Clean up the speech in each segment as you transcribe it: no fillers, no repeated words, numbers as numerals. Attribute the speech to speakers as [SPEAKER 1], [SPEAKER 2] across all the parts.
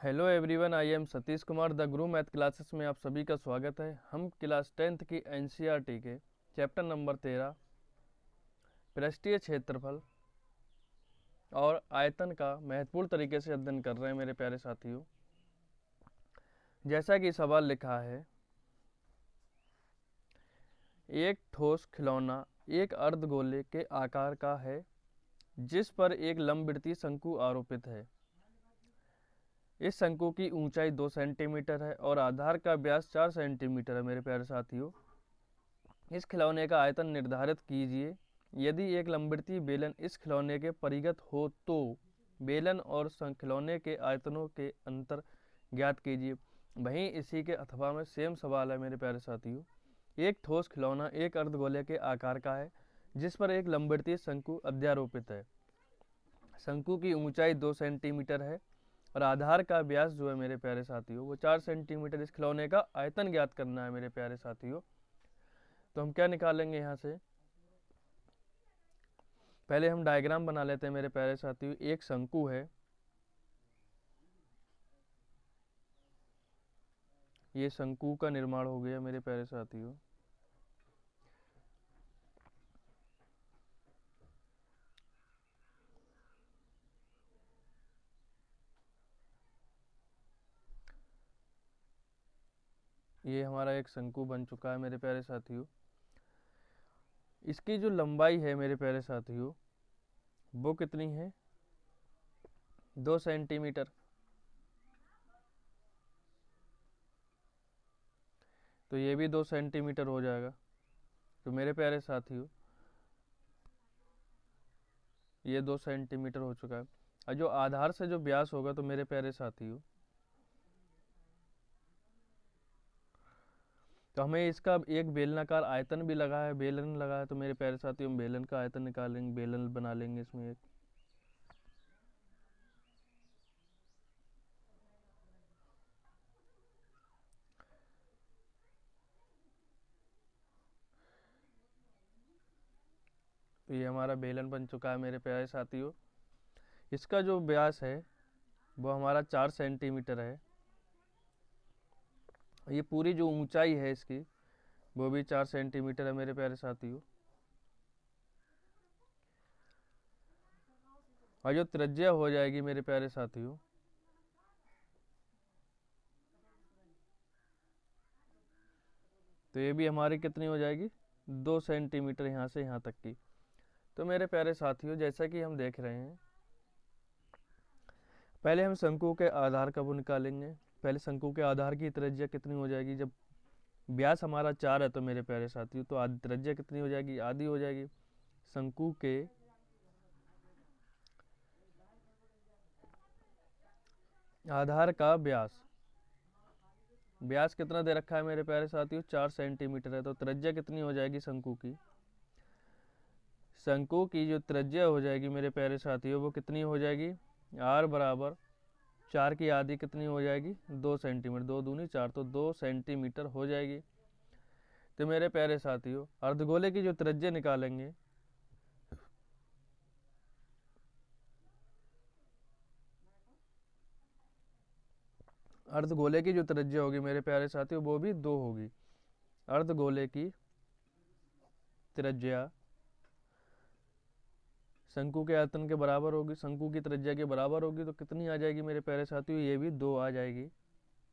[SPEAKER 1] Hello everyone, I am Satish Kumar. The Guru math classes में आप सभी का स्वागत है। हम क्लास 10th की एनसीईआरटी के चैप्टर नंबर 13 पृष्ठीय क्षेत्रफल और आयतन का महत्वपूर्ण तरीके से अध्ययन कर रहे हैं मेरे प्यारे साथियों। जैसा कि सवाल लिखा है, एक ठोस खिलौना एक अर्धगोले के आकार का है जिस पर एक लंबवृत्तीय शंकु आरोपित है। इस शंकु की ऊंचाई 2 सेंटीमीटर है और आधार का व्यास 4 सेंटीमीटर है। मेरे प्यारे साथियों, इस खिलौने का आयतन निर्धारित कीजिए। यदि एक लंबवृत्तीय बेलन इस खिलौने के परिगत हो तो बेलन और खिलौने के आयतनों के अंतर ज्ञात कीजिए। वहीं इसी के अथवा में सेम सवाल है मेरे प्यारे साथियों। एक ठोस खिलौना एक अर्धगोले के आकार का है जिस पर एक लंबवृत्तीय शंकु अध्यारोपित है। शंकु की ऊंचाई 2 सेंटीमीटर है और आधार का व्यास जो है मेरे प्यारे साथियों वो 4 सेंटीमीटर। इस खिलौने का आयतन ज्ञात करना है मेरे प्यारे साथियों। तो हम क्या निकालेंगे यहाँ से, पहले हम डायग्राम बना लेते हैं मेरे प्यारे साथियों। एक शंकु है, ये शंकु का निर्माण हो गया मेरे प्यारे साथियों। ये हमारा एक शंकु बन चुका है मेरे प्यारे साथियों। इसकी जो लंबाई है मेरे प्यारे साथियों वो कितनी है, 2 सेंटीमीटर। तो ये भी 2 सेंटीमीटर हो जाएगा। तो मेरे प्यारे साथियों ये 2 सेंटीमीटर हो चुका है। और जो आधार से जो व्यास होगा तो मेरे प्यारे साथियों तो हमें इसका एक बेलनाकार आयतन भी लगा है, बेलन लगा है। तो मेरे प्यारे साथियों हम बेलन का आयतन निकालेंगे, बेलन बना लेंगे इसमें एक। तो ये हमारा बेलन बन चुका है मेरे प्यारे साथियों। इसका जो व्यास है वो हमारा 4 सेंटीमीटर है। ये पूरी जो ऊंचाई है इसकी वो भी 4 सेंटीमीटर है मेरे प्यारे साथियों। और जो त्रिज्या हो जाएगी मेरे प्यारे साथियों तो ये भी हमारी कितनी हो जाएगी, 2 सेंटीमीटर यहाँ से यहाँ तक की। तो मेरे प्यारे साथियों जैसा कि हम देख रहे हैं, पहले हम शंकु के आधार का वो निकालेंगे। पहले शंकु के आधार की त्रिज्या कितनी हो जाएगी, जब व्यास हमारा 4 है तो मेरे प्यारे साथियों तो त्रिज्या कितनी हो जाएगी, आधी हो जाएगी। शंकु के आधार का व्यास, व्यास कितना दे रखा है मेरे प्यारे साथियों, 4 सेंटीमीटर है। तो त्रिज्या कितनी हो जाएगी शंकु की, शंकु की जो त्रिज्या हो जाएगी मेरे प्यारे साथियों वो कितनी हो जाएगी, r बराबर 4 की आधी कितनी हो जाएगी, 2 सेंटीमीटर। 2 दूनी 4 तो 2 सेंटीमीटर हो जाएगी। तो मेरे प्यारे साथियों अर्धगोले की जो त्रिज्या निकालेंगे, अर्धगोले की जो त्रिज्या होगी मेरे प्यारे साथियों वो भी 2 होगी। अर्धगोले की त्रिज्या शंकु के आयतन के बराबर होगी, शंकु की त्रिज्या के बराबर होगी। तो कितनी आ जाएगी मेरे प्यारे साथियों, ये भी 2 आ जाएगी।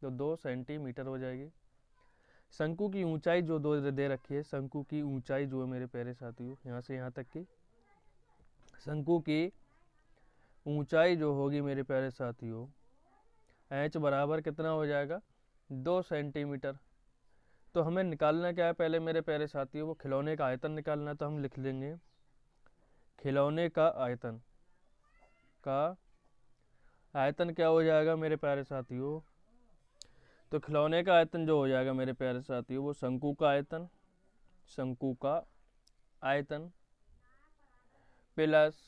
[SPEAKER 1] तो 2 सेंटीमीटर हो जाएगी। शंकु की ऊंचाई जो 2 दे रखी है, शंकु की ऊंचाई जो है मेरे प्यारे साथियों यहाँ से यहाँ तक की, शंकु की ऊंचाई जो होगी मेरे प्यारे साथियों h बराबर कितना हो जाएगा, 2 सेंटीमीटर। तो हमें निकालना क्या है, पहले मेरे प्यारे साथियों वो खिलौने का आयतन निकालना है। तो हम लिख लेंगे खिलौने का आयतन, का आयतन क्या हो जाएगा मेरे प्यारे साथियों, तो खिलौने का आयतन जो हो जाएगा मेरे प्यारे साथियों वो शंकु का आयतन, शंकु का आयतन प्लस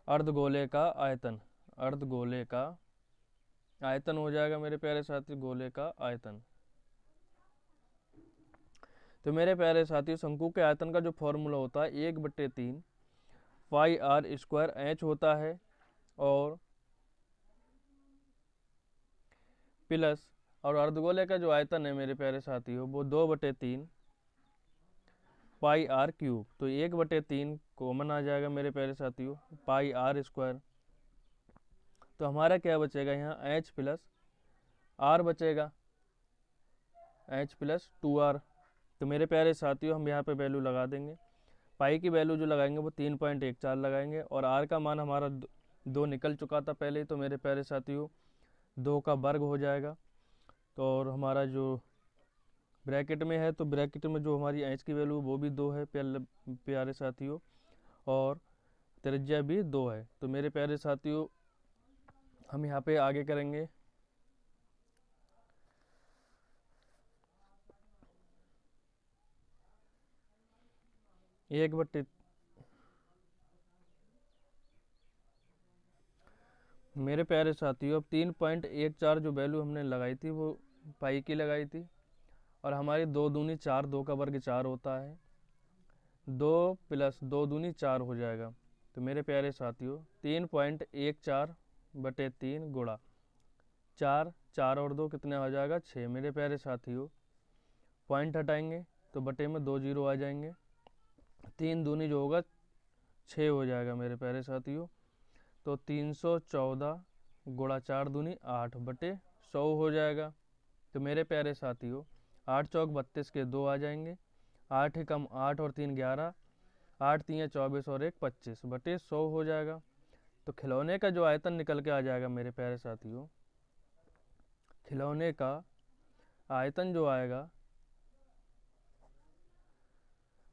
[SPEAKER 1] अर्धगोले का आयतन, अर्धगोले का आयतन हो जाएगा मेरे प्यारे साथियों गोले का आयतन। तो मेरे प्यारे साथियों शंकु के आयतन का जो फॉर्मूला होता है 1/3 पाई r स्क्वायर h होता है। और प्लस, और अर्धगोले का जो आयतन है मेरे प्यारे साथियों वो 2/3 पाई आर क्यूब। तो 1/3 कॉमन आ जाएगा मेरे प्यारे साथियों, पाई आर स्क्वायर। तो हमारा क्या बचेगा यहाँ, एच प्लस आर बचेगा, एच प्लस 2r। तो मेरे प्यारे साथियों हम यहाँ पे वैल्यू लगा देंगे। पाई की वैल्यू जो लगाएंगे वो 3.14 लगाएंगे, और आर का मान हमारा 2 निकल चुका था पहले ही। तो मेरे प्यारे साथियों 2 का वर्ग हो जाएगा। तो और हमारा जो ब्रैकेट में है, तो ब्रैकेट में जो हमारी एच की वैल्यू वो भी 2 है प्यारे साथियों, और त्रिज्या भी 2 है। तो मेरे प्यारे साथियों हम यहाँ पे आगे करेंगे। एक बट्टे मेरे प्यारे साथियों अब 3.14 जो वैल्यू हमने लगाई थी वो पाई की लगाई थी, और हमारी 2 दूनी 4, 2 का वर्ग 4 होता है, 2 प्लस 2 दूनी 4 हो जाएगा। तो मेरे प्यारे साथियों 3.14/3 गुणा 4, 4 और 2 कितने हो जाएगा 6। मेरे प्यारे साथियों पॉइंट हटाएंगे तो बटे में 2 जीरो आ जाएंगे, 3 दूनी जो होगा 6 हो जाएगा मेरे प्यारे साथियों। तो 314 गुणा 4 दूनी 8/100 हो जाएगा। तो मेरे प्यारे साथियों 8 चौक 32 के 2 आ जाएंगे, 8 कम 8 और 3 11, 8 3 24 और 1 25/100 हो जाएगा। तो खिलौने का जो आयतन निकल के आ जाएगा मेरे प्यारे साथियों, खिलौने का आयतन जो आएगा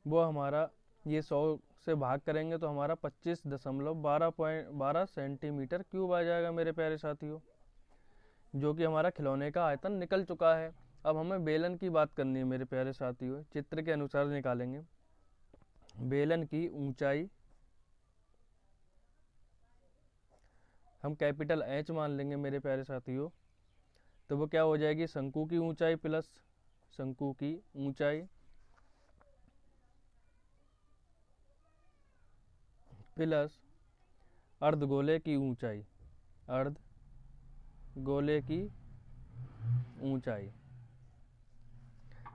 [SPEAKER 1] वो हमारा, ये 100 से भाग करेंगे तो हमारा 25.12 सेंटीमीटर क्यूब आ जाएगा मेरे प्यारे साथियों, जो कि हमारा खिलौने का आयतन निकल चुका है। अब हमें बेलन की बात करनी है मेरे प्यारे साथियों, चित्र के अनुसार निकालेंगे। बेलन की ऊंचाई हम कैपिटल एच मान लेंगे मेरे प्यारे साथियों। तो वो क्या हो जाएगी, शंकु की ऊंचाई प्लस शंकु की ऊंचाई प्लस अर्धगोले की ऊंचाई, अर्धगोले की ऊंचाई।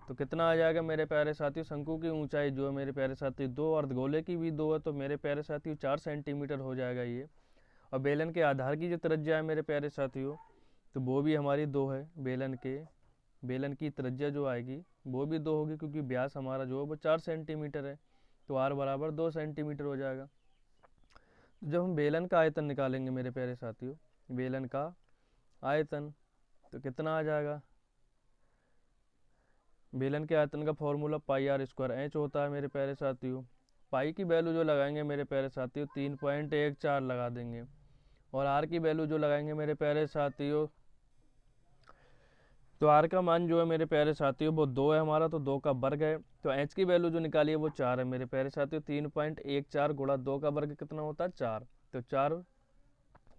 [SPEAKER 1] तो कितना आ जाएगा मेरे प्यारे साथियों, शंकु की ऊंचाई जो है मेरे प्यारे साथियों 2, अर्धगोले की भी 2 है, तो मेरे प्यारे साथियों 4 सेंटीमीटर हो जाएगा ये। और बेलन के आधार की जो त्रिज्या है मेरे प्यारे साथियों, तो वो भी हमारी 2 है। बेलन की त्रिज्या जो आएगी वो भी 2 होगी, क्योंकि व्यास हमारा जो है वो 4 सेंटीमीटर है, तो आर बराबर 2 सेंटीमीटर हो जाएगा। जब हम बेलन का आयतन निकालेंगे मेरे प्यारे साथियों, बेलन का आयतन तो कितना आ जाएगा, बेलन के आयतन का formula pi r square h होता है मेरे प्यारे साथियों। पाई की वैल्यू जो लगाएंगे मेरे प्यारे साथियों 3.14 लगा देंगे, और आर की वैल्यू जो लगाएंगे मेरे प्यारे साथियों, तो आर का मान जो है मेरे प्यारे साथियों वो 2 है हमारा, तो 2 का वर्ग है। तो एच की वैल्यू जो निकाली है वो 4 है मेरे प्यारे साथियों। 3.14 गुणा 2 का वर्ग कितना होता है 4, तो 4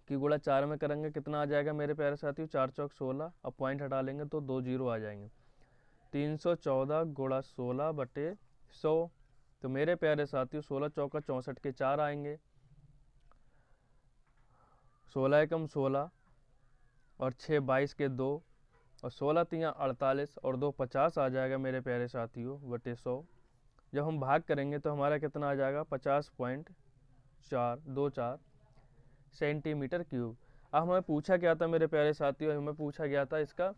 [SPEAKER 1] की गुणा 4 में करेंगे कितना आ जाएगा मेरे प्यारे साथियों, 4 चौक 16। अब पॉइंट हटा लेंगे तो 2 जीरो आ जाएंगे, 314 गुणा 16/100। तो मेरे प्यारे साथियों 16 चौका 64 के 4 आएंगे, 16 एकम 16 और 6 22 के 2, और 16 तियाँ 48 और 2 50 आ जाएगा मेरे प्यारे साथियों बटे 100। जब हम भाग करेंगे तो हमारा कितना आ जाएगा 50.424 सेंटीमीटर क्यूब। अब हमें पूछा गया था मेरे प्यारे साथियों, हमें पूछा गया था इसका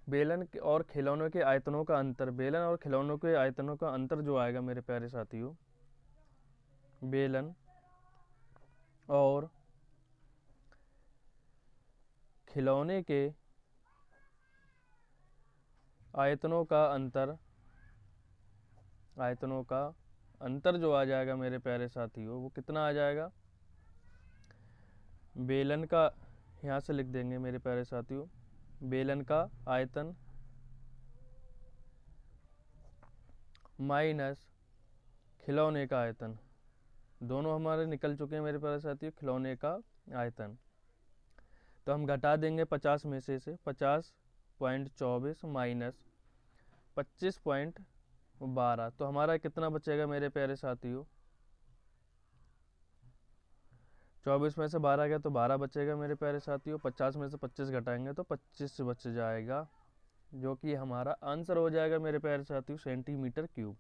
[SPEAKER 1] बेलन और खिलौनों के आयतनों का अंतर। बेलन और खिलौनों के आयतनों का अंतर जो आएगा मेरे प्यारे साथियों, बेलन और खिलौने के आयतनों का अंतर जो आ जाएगा मेरे प्यारे साथियों वो कितना आ जाएगा, बेलन का, यहाँ से लिख देंगे मेरे प्यारे साथियों, बेलन का आयतन माइनस खिलौने का आयतन, दोनों हमारे निकल चुके हैं मेरे प्यारे साथियों, खिलौने का आयतन। तो हम घटा देंगे 50 में से 50.24 माइनस 25.12, तो हमारा कितना बचेगा मेरे प्यारे साथियों 24 में से 12 गया तो 12 बचेगा मेरे प्यारे साथियों। 50 में से 25 घटाएंगे तो 25 बच जाएगा, जो कि हमारा आंसर हो जाएगा मेरे प्यारे साथियों सेंटीमीटर क्यूब।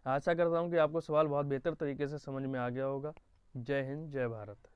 [SPEAKER 1] आशा करता हूँ कि आपको सवाल बहुत बेहतर तरीके से समझ में आ गया होगा। जय हिंद, जय भारत।